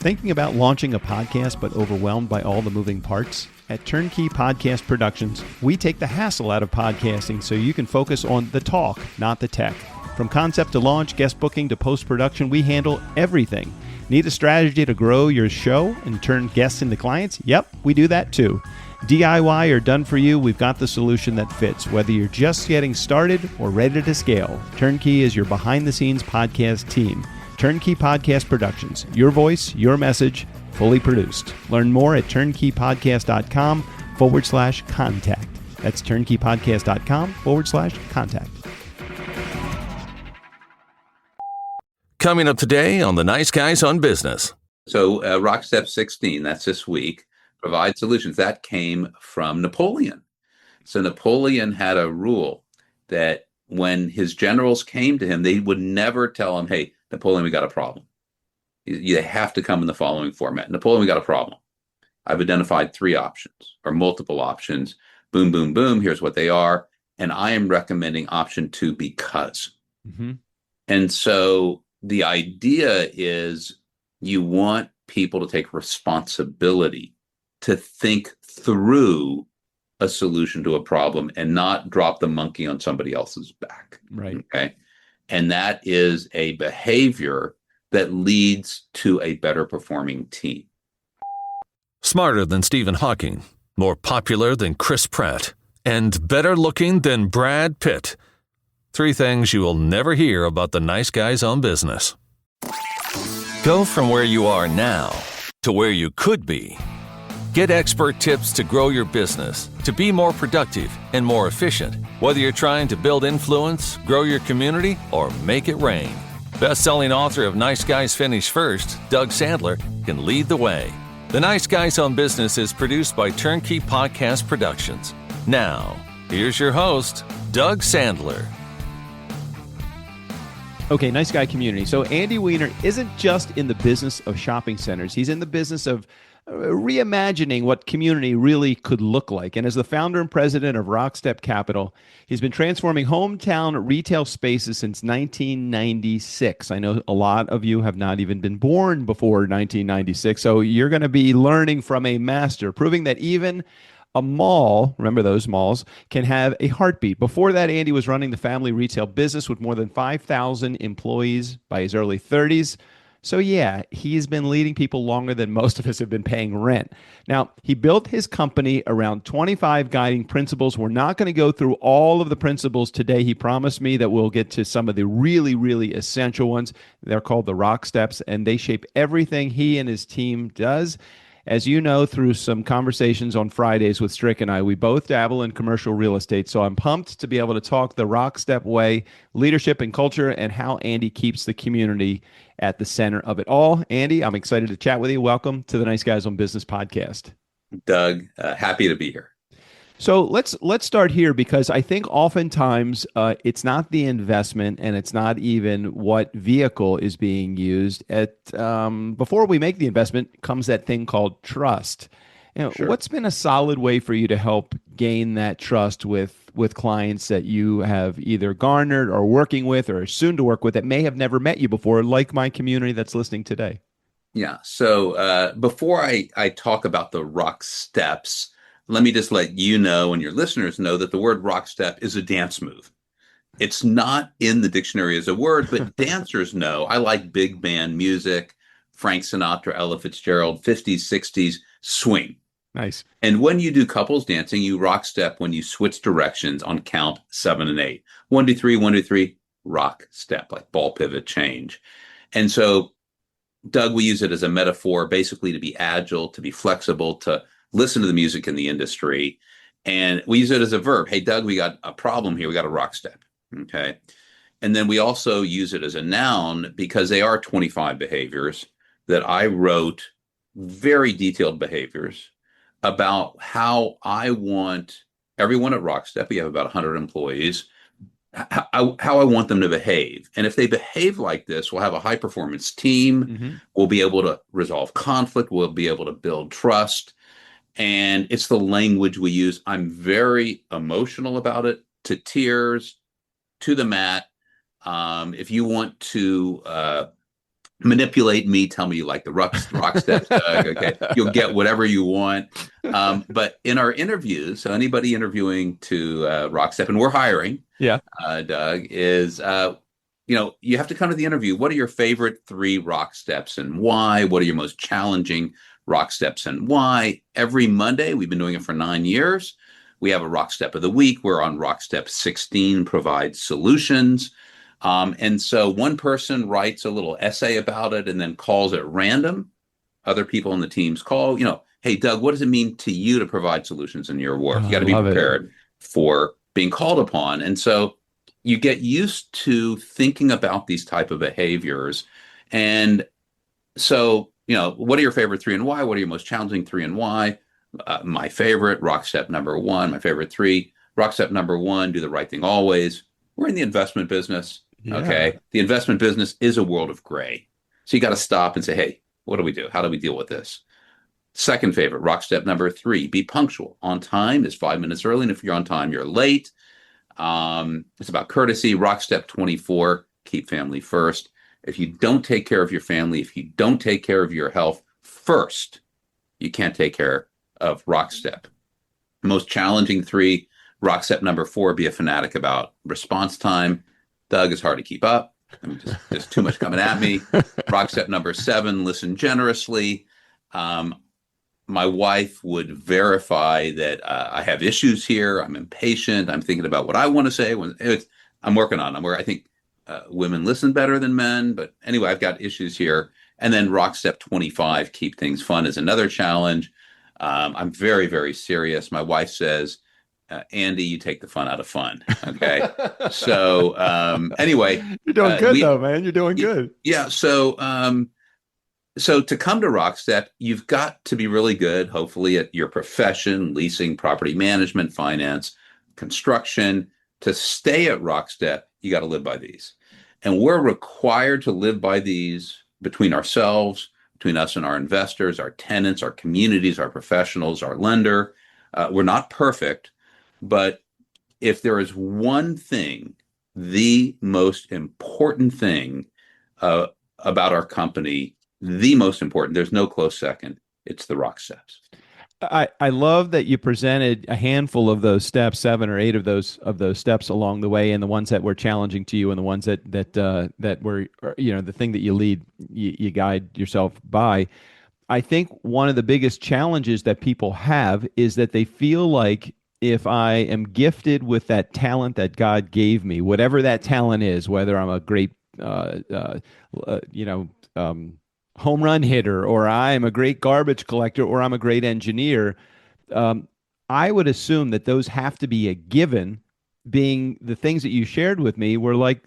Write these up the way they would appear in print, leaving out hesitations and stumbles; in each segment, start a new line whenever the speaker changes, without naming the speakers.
Thinking about launching a podcast but overwhelmed by all the moving parts? At TurnKey Podcast Productions, we take the hassle out of podcasting so you can focus on the talk, not the tech. From concept to launch, guest booking to post-production, we handle everything. Need a strategy to grow your show and turn guests into clients? Yep, we do that too. DIY or done for you, we've got the solution that fits. Whether you're just getting started or ready to scale, TurnKey is your behind-the-scenes podcast team. TurnKey Podcast Productions. Your voice, your message, fully produced. Learn more at turnkeypodcast.com/contact. That's turnkeypodcast.com/contact.
Coming up today on the Nice Guys on Business.
So RockStep 16, that's this week, provide solutions. That came from Napoleon. So Napoleon had a rule that when his generals came to him, they would never tell him, hey, Napoleon, we got a problem. You have to come in the following format. Napoleon, we got a problem. I've identified 3 options or multiple options. Boom, boom, boom. Here's what they are. And I am recommending option 2 because. And so the idea is you want people to take responsibility to think through a solution to a problem and not drop the monkey on somebody else's back.
Right.
Okay. And that is a behavior that leads to a better performing team.
Smarter than Stephen Hawking, more popular than Chris Pratt, and better looking than Brad Pitt. 3 things you will never hear about the Nice Guys on Business. Go from where you are now to where you could be. Get expert tips to grow your business, to be more productive and more efficient, whether you're trying to build influence, grow your community, or make it rain. Best-selling author of Nice Guys Finish First, Doug Sandler, can lead the way. The Nice Guys on Business is produced by TurnKey Podcast Productions. Now, here's your host, Doug Sandler.
Okay, nice guy community. So Andy Weiner isn't just in the business of shopping centers. He's in the business of reimagining what community really could look like. And as the founder and president of RockStep Capital, he's been transforming hometown retail spaces since 1996. I know a lot of you have not even been born before 1996. So you're going to be learning from a master, proving that even a mall, remember those malls, can have a heartbeat. Before that, Andy was running the family retail business with more than 5,000 employees by his early 30s. So yeah, he's been leading people longer than most of us have been paying rent. Now, he built his company around 25 guiding principles. We're not going to go through all of the principles today. He promised me that we'll get to some of the really, really essential ones. They're called the RockSteps, and they shape everything he and his team does. As you know, through some conversations on Fridays with Strick and I, we both dabble in commercial real estate. So I'm pumped to be able to talk the RockStep way, leadership and culture, and how Andy keeps the community at the center of it all. Andy, I'm excited to chat with you. Welcome to the Nice Guys on Business podcast.
Doug, happy to be here.
So let's start here, because I think oftentimes it's not the investment and it's not even what vehicle is being used. Before we make the investment comes that thing called trust.
Sure.
What's been a solid way for you to help gain that trust with clients that you have either garnered or working with or soon to work with that may have never met you before, like my community that's listening today?
Yeah. So before I talk about the RockSteps, let me just let you know and your listeners know that the word RockStep is a dance move. It's not in the dictionary as a word, but dancers know. I like big band music, Frank Sinatra, Ella Fitzgerald, 50s, 60s, swing.
Nice.
And when you do couples dancing, you RockStep when you switch directions on count 7 and 8. 1, 2, 3, 1, 2, 3, RockStep, like ball pivot change. And so, Doug, we use it as a metaphor, basically to be agile, to be flexible, to listen to the music in the industry. And we use it as a verb. Hey, Doug, we got a problem here. We got a RockStep. Okay. And then we also use it as a noun because they are 25 behaviors that I wrote, very detailed behaviors about how I want everyone at RockStep, we have about 100 employees, how I want them to behave. And if they behave like this, we'll have a high performance team. Mm-hmm. We'll be able to resolve conflict. We'll be able to build trust. And it's the language we use. I'm very emotional about it, to tears, to the mat. If you want to manipulate me, tell me you like the rock steps, Doug. Okay, you'll get whatever you want. But in our interviews, so anybody interviewing to RockStep, and we're hiring,
Yeah.
Doug, is you have to come to the interview. What are your favorite 3 rock steps and why? What are your most challenging rock steps and why? Every Monday, we've been doing it for 9 years. We have a rock step of the week. We're on RockStep 16, provide solutions. And so one person writes a little essay about it and then calls at random. Other people in the teams call, hey, Doug, what does it mean to you to provide solutions in your work?
Oh,
You
I
got to be
love it.
prepared for being called upon. And so you get used to thinking about these type of behaviors. And so, what are your favorite 3 and why? What are your most challenging 3 and why? My favorite, rock step number 1, my favorite 3, rock step number 1, do the right thing always. We're in the investment business.
Yeah.
Okay. The investment business is a world of gray. So you got to stop and say, hey, what do we do? How do we deal with this? Second favorite, rock step number 3, be punctual. On time is 5 minutes early. And if you're on time, you're late. It's about courtesy. Rock step 24, keep family first. If you don't take care of your family, if you don't take care of your health first, you can't take care of RockStep. Most challenging 3, RockStep number 4, be a fanatic about response time. Doug, is hard to keep up. There's too much coming at me. RockStep number 7, listen generously. My wife would verify that I have issues here. I'm impatient. I'm thinking about what I want to say. I'm working on them. Where I think women listen better than men. But anyway, I've got issues here. And then RockStep 25, keep things fun, is another challenge. I'm very, very serious. My wife says, Andy, you take the fun out of fun. Okay. So anyway,
You're doing good though, man. You're doing good.
Yeah. So to come to RockStep, you've got to be really good, hopefully, at your profession, leasing, property management, finance, construction. To stay at RockStep, you got to live by these. And we're required to live by these between ourselves, between us and our investors, our tenants, our communities, our professionals, our lender. We're not perfect, but if there is one thing, the most important thing about our company, the most important, there's no close second, it's the RockSteps.
I love that you presented a handful of those steps, 7 or 8 of those steps along the way, and the ones that were challenging to you, and the ones that were the thing that you lead, you guide yourself by. I think one of the biggest challenges that people have is that they feel like if I am gifted with that talent that God gave me, whatever that talent is, whether I'm a great home run hitter, or I'm a great garbage collector, or I'm a great engineer, I would assume that those have to be a given, being the things that you shared with me were like,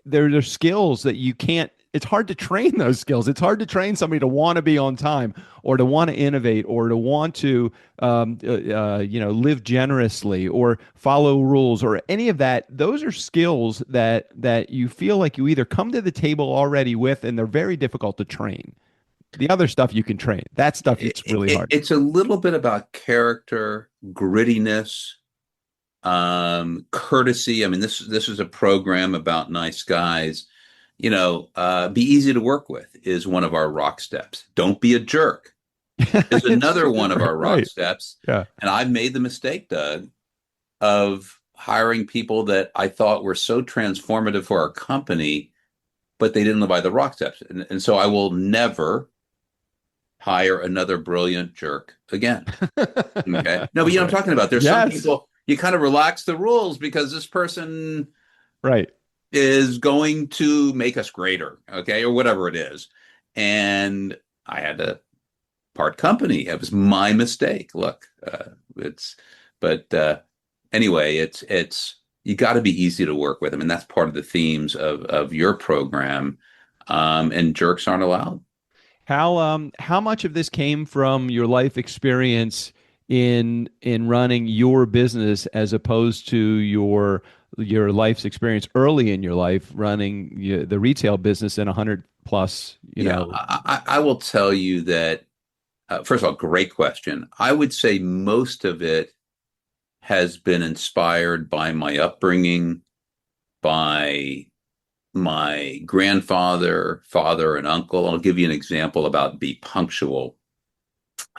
they're skills that you can't, it's hard to train those skills. It's hard to train somebody to want to be on time, or to want to innovate, or to want to live generously, or follow rules, or any of that. Those are skills that you feel like you either come to the table already with, and they're very difficult to train. The other stuff you can train. That stuff, it's really hard.
It's a little bit about character, grittiness, courtesy. I mean, this is a program about nice guys. Be easy to work with is one of our rock steps. Don't be a jerk is another one of our rock steps.
Yeah.
And I've made the mistake, Doug, of hiring people that I thought were so transformative for our company, but they didn't live by the rock steps. And so I will never hire another brilliant jerk again. Okay. No, but I'm talking about, there's some people, you kind of relax the rules because this person is going to make us greater, okay, or whatever it is. And I had to part company. It was my mistake. Look, anyway, it's you got to be easy to work with. I mean, that's part of the themes of your program, and jerks aren't allowed.
How much of this came from your life experience in running your business, as opposed to your life's experience early in your life running the retail business in 100 plus?
I will tell you that, first of all, great question. I would say most of it has been inspired by my upbringing, by my grandfather, father, and uncle. I'll give you an example about be punctual,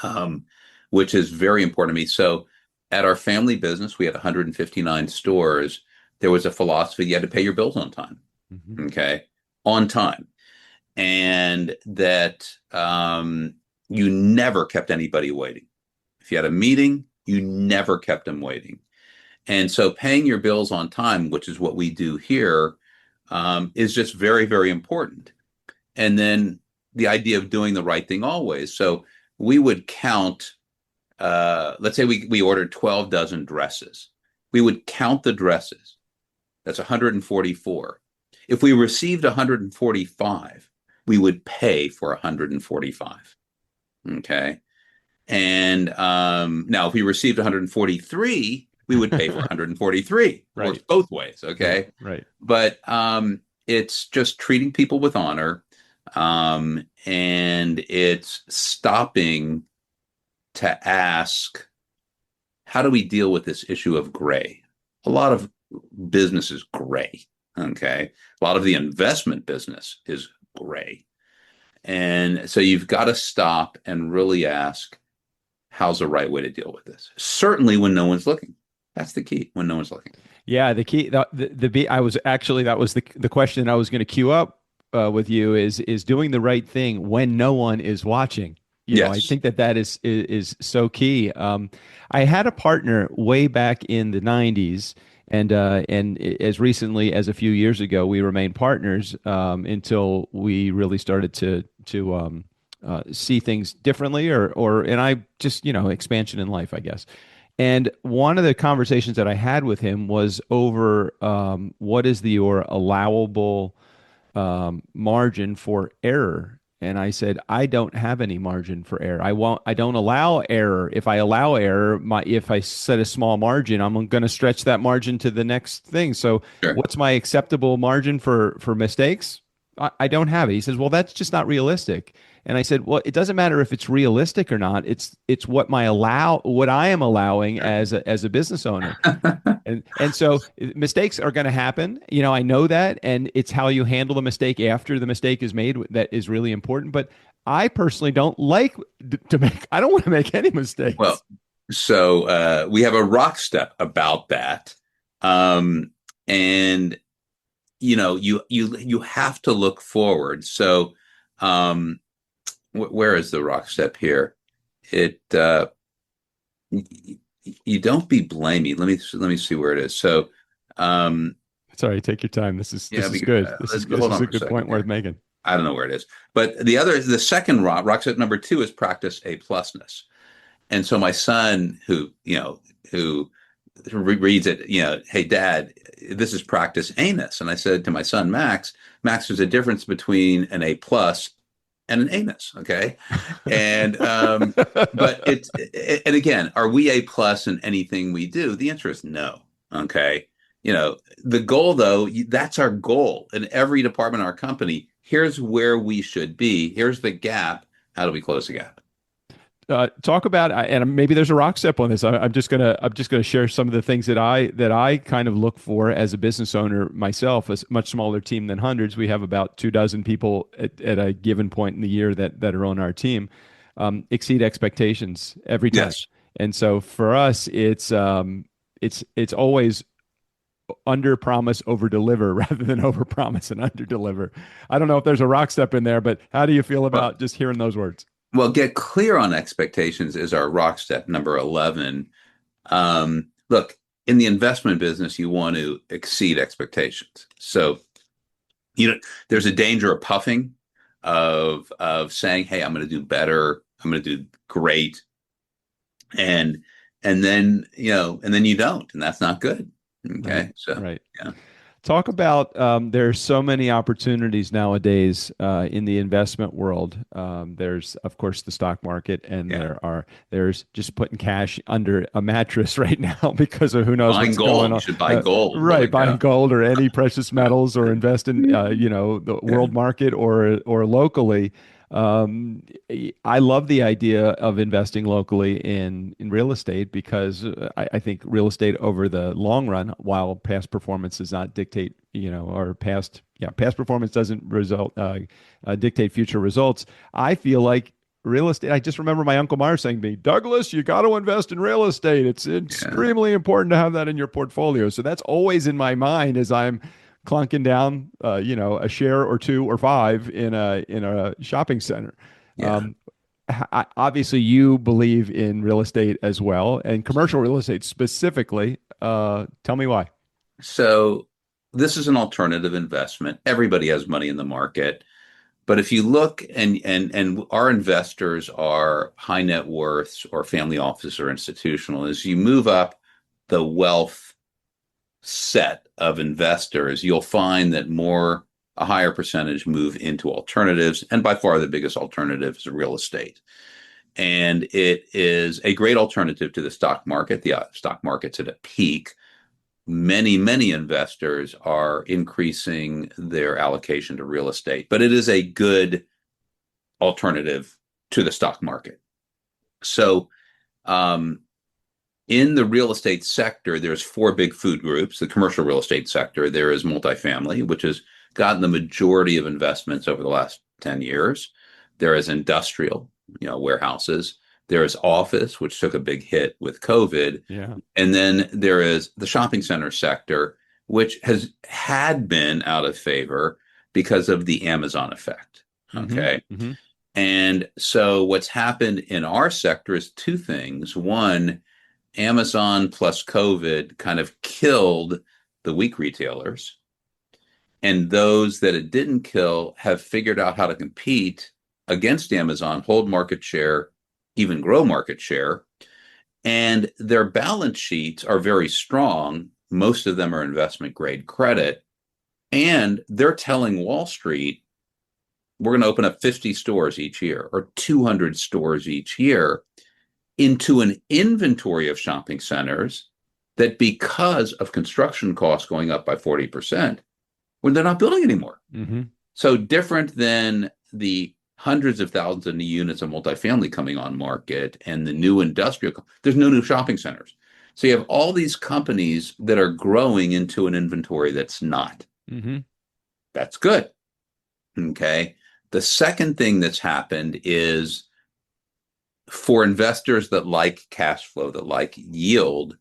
um, which is very important to me. So at our family business, we had 159 stores. There was a philosophy you had to pay your bills on time.
Mhm.
Okay. On time. And that you never kept anybody waiting. If you had a meeting, you never kept them waiting. And so paying your bills on time, which is what we do here, is just very, very important. And then the idea of doing the right thing always. So we would count, let's say we ordered 12 dozen dresses. We would count the dresses. That's 144. If we received 145, we would pay for 145. Okay. And now, if we received 143, we would pay for 143. Right. Works both ways. Okay.
Right.
But it's just treating people with honor. And it's stopping to ask, how do we deal with this issue of gray? A lot of business is gray. Okay. A lot of the investment business is gray. And so you've got to stop and really ask, how's the right way to deal with this? Certainly when no one's looking. That's the key, when no one's looking.
Yeah, the key, I was actually, that was the question I was going to queue up with you is doing the right thing when no one is watching. You know, I think that is so key. I had a partner way back in the 90s, and as recently as a few years ago, we remained partners until we really started to see things differently, and I just, expansion in life, I guess. And one of the conversations that I had with him was over what is your allowable margin for error. And I said, I don't have any margin for error. I don't allow error. If I allow error, if I set a small margin, I'm going to stretch that margin to the next thing. So what's my acceptable margin for mistakes? I don't have it. He says, well, that's just not realistic. And I said, well, it doesn't matter if it's realistic or not. It's what I am allowing as a business owner. And so mistakes are going to happen. I know that, and it's how you handle the mistake after the mistake is made that is really important. But I personally don't like I don't want to make any mistakes.
Well, so we have a RockStep about that. And you have to look forward. So where is the RockStep here? You don't be blamey. Let me see where it is. So
sorry, take your time. This is good. This is a good point worth making.
I don't know where it is. But the second RockStep number 2 is practice A plusness. And so my son who reads it, hey, Dad, this is practice A-ness. And I said to my son, Max, there's a difference between an A plus and an A-ness. Okay. And, but and again, are we A plus in anything we do? The answer is no. Okay. The goal though, that's our goal in every department of our company. Here's where we should be. Here's the gap. How do we close the gap?
Talk about, and maybe there's a RockStep on this. I'm just gonna share some of the things that I kind of look for as a business owner myself. A much smaller team than hundreds. We have about 24 people at a given point in the year that are on our team. Exceed expectations every time. Yes. And so for us, it's always under promise, over deliver rather than over promise and under deliver. I don't know if there's a RockStep in there, but how do you feel about just hearing those words?
Well, get clear on expectations is our RockStep number 11. Look, in the investment business, you want to exceed expectations. So, there's a danger of puffing, of saying, "Hey, I'm going to do better. I'm going to do great," and then you don't, and that's not good. Okay,
right. So right. Yeah. Talk about there's so many opportunities nowadays in the investment world. There's, of course, the stock market, and there's just putting cash under a mattress right now because of who knows what's going on. You should buy gold, right? Buying gold or any precious metals, or invest in the world market or locally. Um, I love the idea of investing locally in real estate because I think real estate over the long run, while past performance does not dictate, or past performance doesn't dictate future results. I feel like real estate. I just remember my Uncle Mar saying to me, Douglas, you got to invest in real estate. It's
Yeah.
extremely important to have that in your portfolio. So that's always in my mind as I'm clunking down, a share or two or five in a shopping center.
Yeah.
Um, Obviously, you believe in real estate as well, and commercial real estate specifically. Tell me why.
So this is an alternative investment. Everybody has money in the market. But if you look and our investors are high net worths or family office or institutional, as you move up the wealth set of investors, you'll find that a higher percentage move into alternatives. And by far the biggest alternative is real estate. And it is a great alternative to the stock market. The stock market's at a peak. Many investors are increasing their allocation to real estate, but it is a good alternative to the stock market. So, in the real estate sector, there's four big food groups. The commercial real estate sector, there is multifamily, which has gotten the majority of investments over the last 10 years. There is industrial, warehouses. There is office, which took a big hit with COVID.
Yeah.
And then there is the shopping center sector, which had been out of favor because of the Amazon effect. Okay.
Mm-hmm.
And so what's happened in our sector is two things. One, Amazon plus COVID kind of killed the weak retailers. And those that it didn't kill have figured out how to compete against Amazon, hold market share, even grow market share. And their balance sheets are very strong. Most of them are investment grade credit. And they're telling Wall Street, we're going to open up 50 stores each year or 200 stores each year into an inventory of shopping centers that, because of construction costs going up by 40%, when they're not building anymore.
Mm-hmm.
So different than the hundreds of thousands of new units of multifamily coming on market and the new industrial, there's no new shopping centers. So you have all these companies that are growing into an inventory that's not.
Mm-hmm.
That's good. Okay. The second thing that's happened is, for investors that like cash flow, that like yield,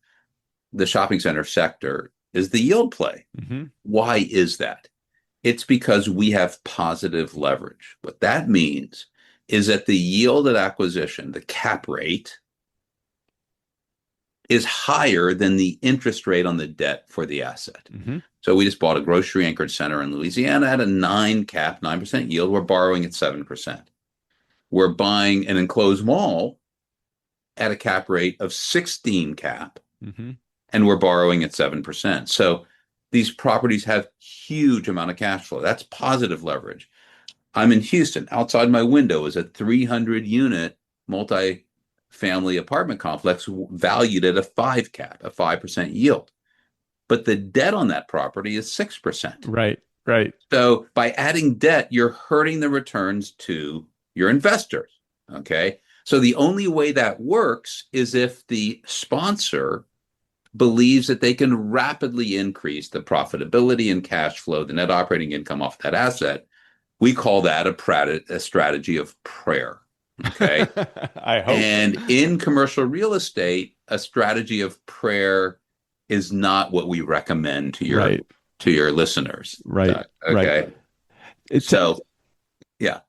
the shopping center sector is the yield play.
Mm-hmm.
Why is that? It's because we have positive leverage. What that means is that the yield at acquisition, the cap rate, is higher than the interest rate on the debt for the asset.
Mm-hmm.
So we just bought a grocery anchored center in Louisiana at a 9% yield. We're borrowing at 7%. We're buying an enclosed mall at a cap rate of 16 cap,
Mm-hmm.
and we're borrowing at 7%. So these properties have huge amount of cash flow. That's positive leverage. I'm in Houston. Outside my window is a 300 unit multi-family apartment complex valued at a 5 cap, a 5% yield. But the debt on that property is 6%.
Right.
So by adding debt, you're hurting the returns to your investors. Okay. So the only way that works is if the sponsor believes that they can rapidly increase the profitability and cash flow, the net operating income off that asset. We call that a strategy of prayer. Okay.
I hope.
And in commercial real estate, a strategy of prayer is not what we recommend to your listeners.
Right.
Okay.
Right.
So, yeah.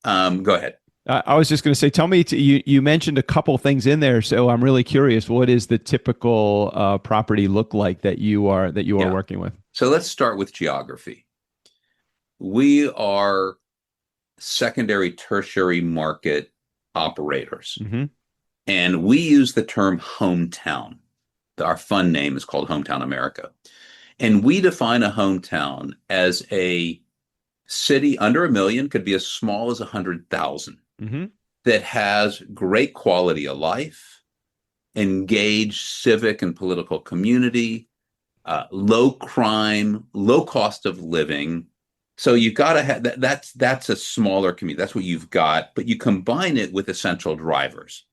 Go ahead.
I was just going to say, tell me, you mentioned a couple things in there, so I'm really curious. What is the typical property look like that you are working with?
So let's start with geography. We are secondary, tertiary market operators,
Mm-hmm.
and we use the term hometown. Our fund name is called Hometown America, and we define a hometown as a city under 1 million, could be as small as 100,000.
Mm-hmm.
That has great quality of life, engaged civic and political community, low crime, low cost of living, So you've got to have that. That's a smaller community. That's what you've got, but you combine it with essential drivers.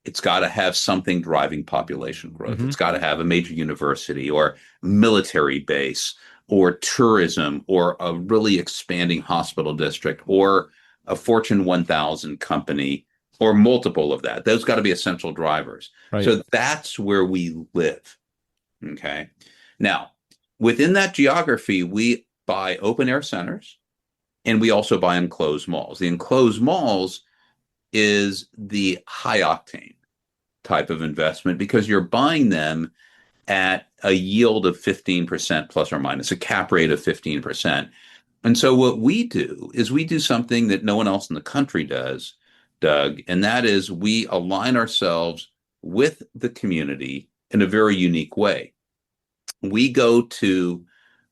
It's got to have something driving population growth.
Mm-hmm.
It's got to have a major university or military base or tourism or a really expanding hospital district or a Fortune 1000 company or multiple of that. Those got to be essential drivers.
Right.
So that's where we live. Okay. Now, within that geography, we buy open air centers and we also buy enclosed malls. The enclosed malls is the high octane type of investment because you're buying them at a yield of 15% plus or minus, a cap rate of 15%. And so what we do is we do something that no one else in the country does, Doug, and that is we align ourselves with the community in a very unique way. We go to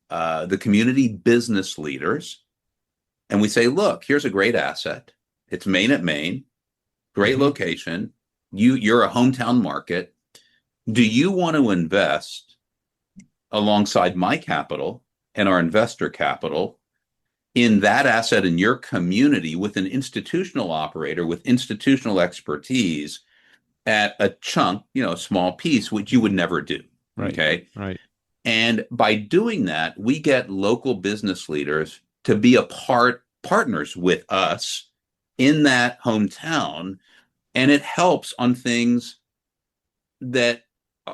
the community business leaders and we say, look, here's a great asset. It's Main at Main, great
Mm-hmm.
location. You're a hometown market. Do you want to invest alongside my capital and our investor capital in that asset in your community with an institutional operator with institutional expertise at a chunk, a small piece, which you would never do?
Right.
Okay.
Right.
And by doing that, we get local business leaders to be partners with us in that hometown. And it helps on things that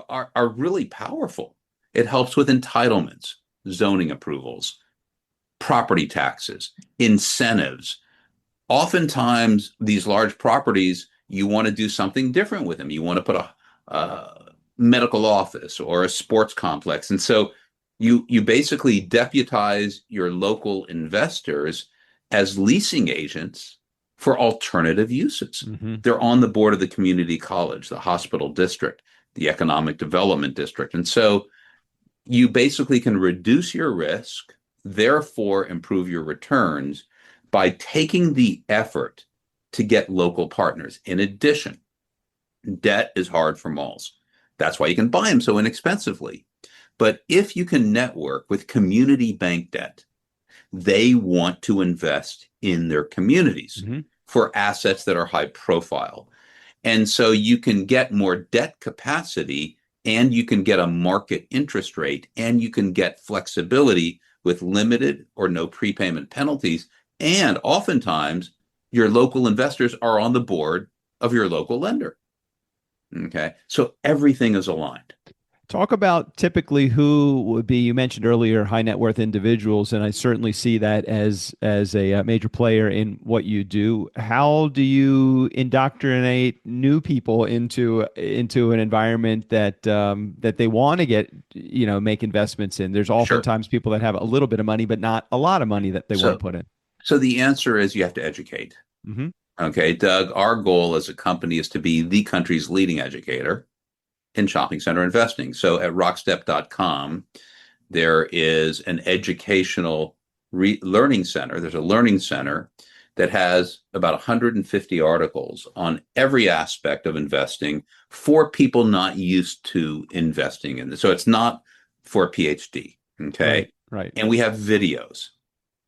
are really powerful. It helps with entitlements, zoning approvals, property taxes, incentives. Oftentimes, these large properties, you want to do something different with them. You want to put a medical office or a sports complex. And so you basically deputize your local investors as leasing agents for alternative uses.
Mm-hmm.
They're on the board of the community college, the hospital district, the economic development district. And so you basically can reduce your risk, therefore improve your returns by taking the effort to get local partners. In addition, debt is hard for malls. That's why you can buy them so inexpensively. But if you can network with community bank debt, they want to invest in their communities
Mm-hmm.
for assets that are high profile. And so you can get more debt capacity and you can get a market interest rate and you can get flexibility with limited or no prepayment penalties. And oftentimes your local investors are on the board of your local lender. Okay. So everything is aligned.
Talk about typically who would be, you mentioned earlier, high net worth individuals, and I certainly see that as a major player in what you do. How do you indoctrinate new people into an environment that that they want to make investments in? There's
Sure.
oftentimes people that have a little bit of money, but not a lot of money that they want to
So,
put in.
so the answer is you have to educate.
Mm-hmm.
Okay, Doug, our goal as a company is to be the country's leading educator in shopping center investing. So at rockstep.com, there is an educational learning center. There's a learning center that has about 150 articles on every aspect of investing for people not used to investing in this. So it's not for a PhD. Okay.
Right. Right.
And we have videos.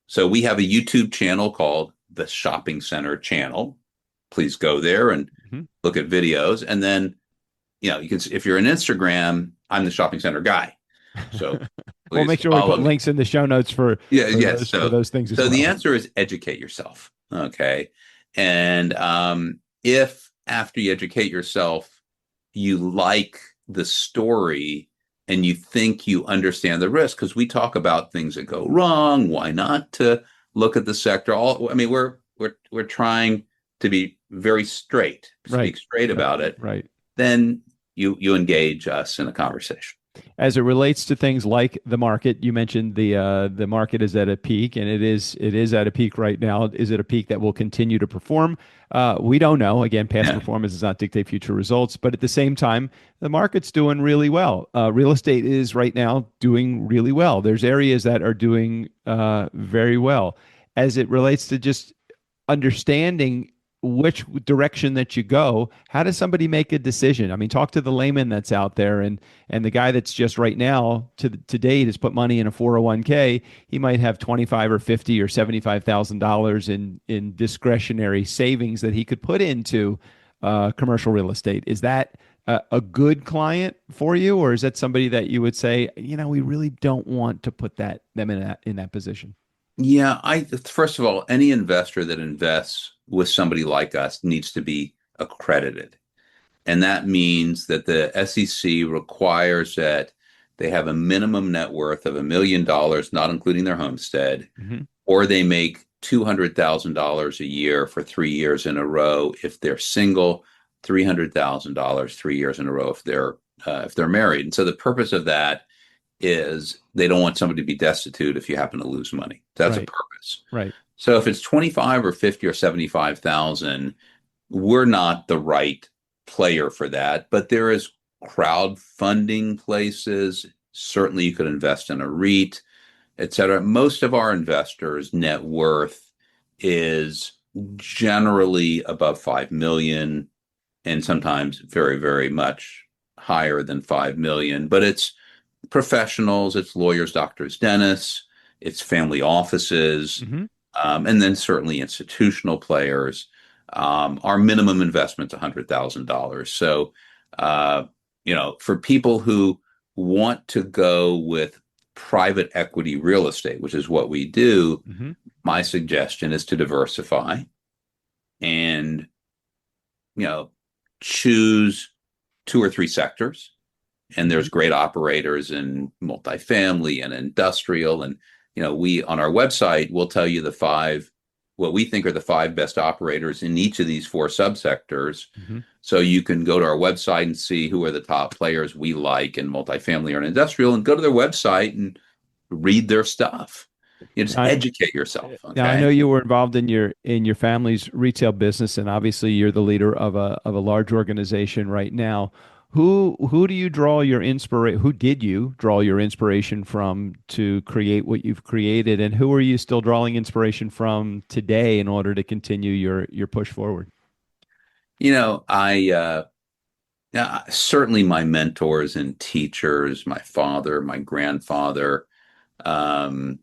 So we have a YouTube channel called the Shopping Center Channel. Please go there and
Mm-hmm.
look at videos. And then, you can, if you're on Instagram, I'm the Shopping Center guy. So
We'll make sure we put links in the show notes for those things as well.
So the answer is educate yourself. Okay. And if after you educate yourself, you like the story and you think you understand the risk, because we talk about things that go wrong, why not to look at the sector. We're trying to be very straight, speak straight about it.
Right.
Then you engage us in a conversation.
As it relates to things like the market, you mentioned the market is at a peak, and it is at a peak right now. Is it a peak that will continue to perform? We don't know. Again, past performance does not dictate future results, but at the same time, the market's doing really well. Real estate is right now doing really well. There's areas that are doing very well. As it relates to just understanding which direction that you go, how does somebody make a decision? I mean, talk to the layman that's out there, and the guy that's just right now to date has put money in a 401k. He might have 25 or 50 or $75,000 in discretionary savings that he could put into commercial real estate. Is that a good client for you, or is that somebody that you would say, we really don't want to put them in that position?
Yeah, I first of all, any investor that invests with somebody like us needs to be accredited. And that means that the SEC requires that they have a minimum net worth of $1 million, not including their homestead,
Mm-hmm.
or they make $200,000 a year for 3 years in a row if they're single, $300,000 3 years in a row if they're married. And so the purpose of that is they don't want somebody to be destitute if you happen to lose money. That's a
Right.
purpose.
Right.
So if it's 25 or 50 or 75,000, we're not the right player for that, but there is crowdfunding places. Certainly you could invest in a REIT, et cetera. Most of our investors' net worth is generally above 5 million and sometimes very, very much higher than 5 million, but it's professionals, it's lawyers, doctors, dentists, it's family offices,
Mm-hmm.
and then certainly institutional players. Our minimum investment's $100,000. So, for people who want to go with private equity real estate, which is what we do,
Mm-hmm.
my suggestion is to diversify and, choose 2 or 3 sectors. And
Mm-hmm.
there's great operators in multifamily and industrial. And, we on our website, will tell you what we think are the 5 best operators in each of these 4 subsectors.
Mm-hmm.
So you can go to our website and see who are the top players we like in multifamily or in industrial, and go to their website and read their stuff. Just
Now,
educate yourself.
now I know
Okay.
you were involved in your family's retail business, and obviously you're the leader of a large organization right now. Who do you draw your inspiration? Who did you draw your inspiration from to create what you've created, and who are you still drawing inspiration from today in order to continue your push forward?
I certainly my mentors and teachers, my father, my grandfather, um,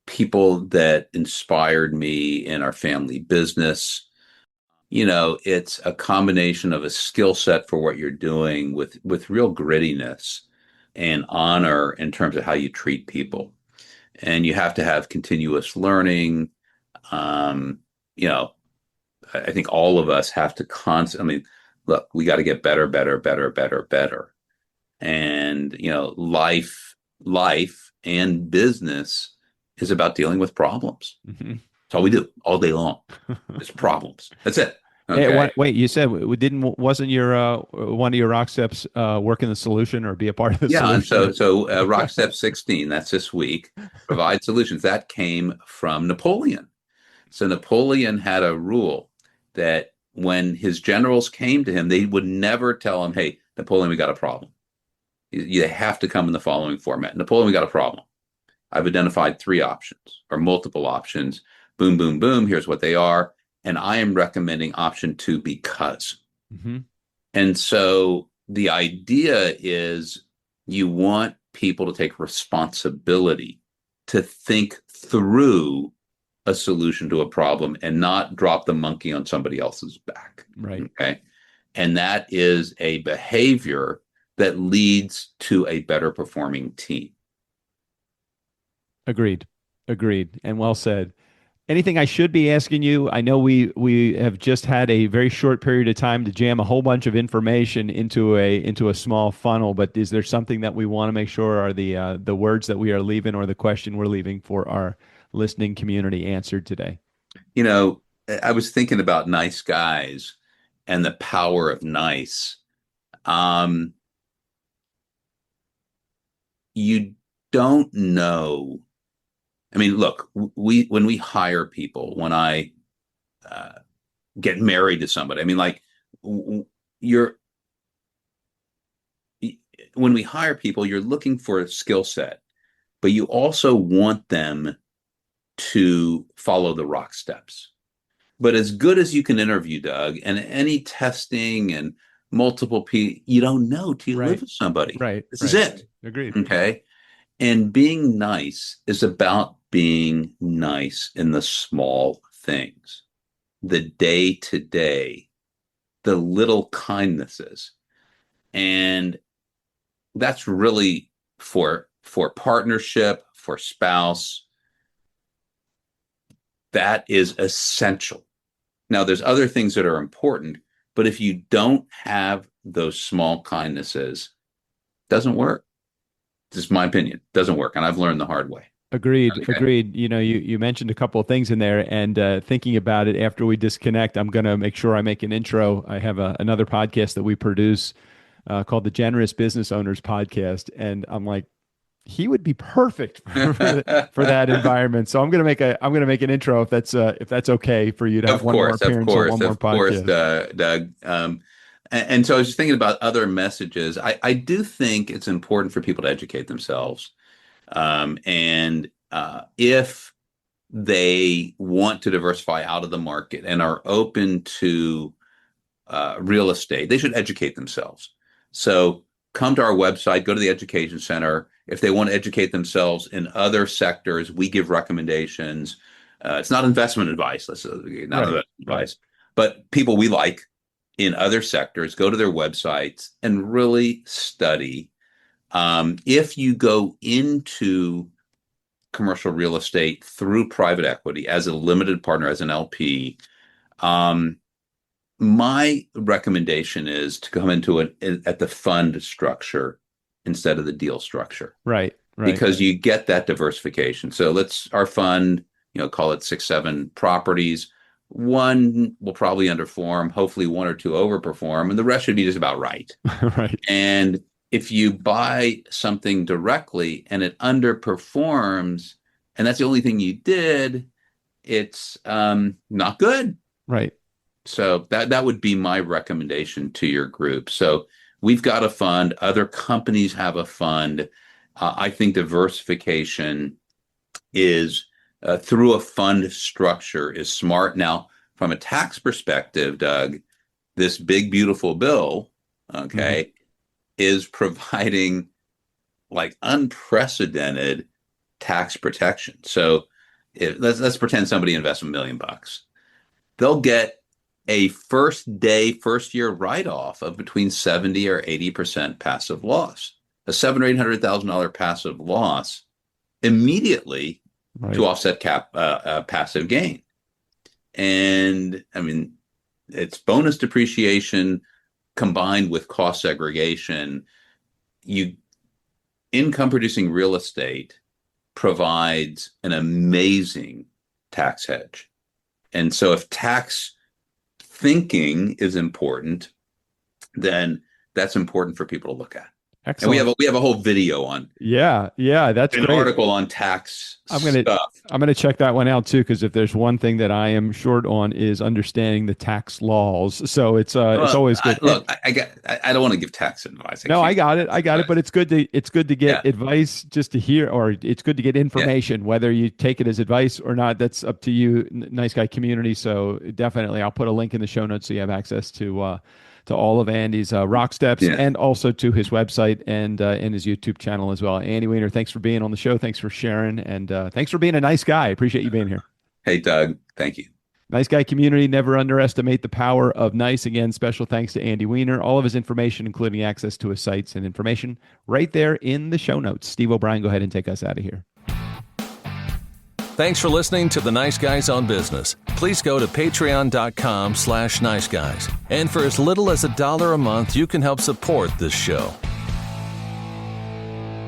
people that inspired me in our family business. It's a combination of a skill set for what you're doing with real grittiness and honor in terms of how you treat people. And you have to have continuous learning. Um, you know, I think all of us have to constantly, I mean, look, we got to get better, better, better, better, better. And, life and business is about dealing with problems.
Mhm.
That's all we do all day long. It's problems. That's it.
Hey,
Okay.
wait, you said wasn't your one of your rock steps work in the solution or be a part of the
Yeah. And
solution?
so RockStep 16, that's this week, provide solutions. That came from Napoleon. So Napoleon had a rule that when his generals came to him, they would never tell him, "Hey, Napoleon, we got a problem." You have to come in the following format. Napoleon, we got a problem. I've identified 3 options or multiple options. Boom, boom, boom. Here's what they are. And I am recommending option 2 because.
Hmm.
And so the idea is you want people to take responsibility to think through a solution to a problem and not drop the monkey on somebody else's back.
Right.
Okay. And that is a behavior that leads to a better performing team.
Agreed. Agreed. And well said. Anything I should be asking you? I know we have just had a very short period of time to jam a whole bunch of information into a small funnel, but is there something that we want to make sure are the words that we are leaving or the question we're leaving for our listening community answered today?
You know, I was thinking about nice guys and the power of nice. Um, you don't know. I mean, look, when we hire people, when I uh, get married to somebody, I mean, like you're when we hire people, you're looking for a skill set, but you also want them to follow the rock steps. But as good as you can interview, Doug, and any testing and multiple you don't know till you live with somebody.
Right.
This is it.
Agreed.
Okay. And being nice is about being nice in the small things, the day to day, the little kindnesses. And that's really for partnership, for spouse. That is essential. Now, there's other things that are important, but if you don't have those small kindnesses, it doesn't work. This is my opinion. It doesn't work. And I've learned the hard way.
Agreed.
Okay.
Agreed. You mentioned a couple of things in there, and thinking about it after we disconnect, I'm going to make sure I make an intro. I have another podcast that we produce called the Generous Business Owners Podcast, and I'm like, he would be perfect for that environment. So I'm going to make an intro if that's okay for you to have one more appearance on one more podcast.
Doug. And so I was just thinking about other messages. I do think it's important for people to educate themselves. And if they want to diversify out of the market and are open to real estate, they should educate themselves. So come to our website, go to the Education Center. If they want to educate themselves in other sectors, we give recommendations. It's not investment advice. Advice, but people we like in other sectors, go to their websites and really study. If you go into commercial real estate through private equity as a limited partner, as an LP, my recommendation is to come into it at the fund structure instead of the deal structure.
Right.
Because you get that diversification. So our fund, call it 6-7 properties. One will probably underperform, hopefully one or two overperform, and the rest should be just about right.
Right.
And if you buy something directly and it underperforms, and that's the only thing you did, it's not good.
Right.
So that would be my recommendation to your group. So we've got a fund. Other companies have a fund. I think diversification is through a fund structure is smart. Now, from a tax perspective, Doug, this big, beautiful bill, is providing like unprecedented tax protection. So let's pretend somebody invests $1 million. They'll get a first year write-off of between 70 or 80% passive loss, a $700,000 or $800,000 passive loss immediately to offset passive gain. And I mean, it's bonus depreciation combined with cost segregation. Income producing real estate provides an amazing tax hedge. And so if tax thinking is important, then that's important for people to look at.
Excellent.
And we have a whole video on
that's
an
great.
article on tax stuff.
I'm gonna check that one out too, because if there's one thing that I am short on is understanding the tax laws. So it's always good.
I don't want to give tax advice.
I got it. But it's good to get advice just to hear, or it's good to get information, whether you take it as advice or not. That's up to you, Nice Guy community. So definitely, I'll put a link in the show notes so you have access to all of Andy's RockSteps and also to his website and his YouTube channel as well. Andy Weiner, thanks for being on the show. Thanks for sharing. And thanks for being a nice guy. I appreciate you being here.
Hey, Doug. Thank you.
Nice Guy community, never underestimate the power of nice. Again, special thanks to Andy Weiner. All of his information, including access to his sites and information, right there in the show notes. Steve O'Brien, go ahead and take us out of here.
Thanks for listening to the Nice Guys on Business. Please go to patreon.com/niceguys. And for as little as $1 a month, you can help support this show.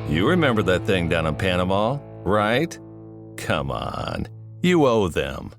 You remember that thing down in Panama, right? Come on. You owe them.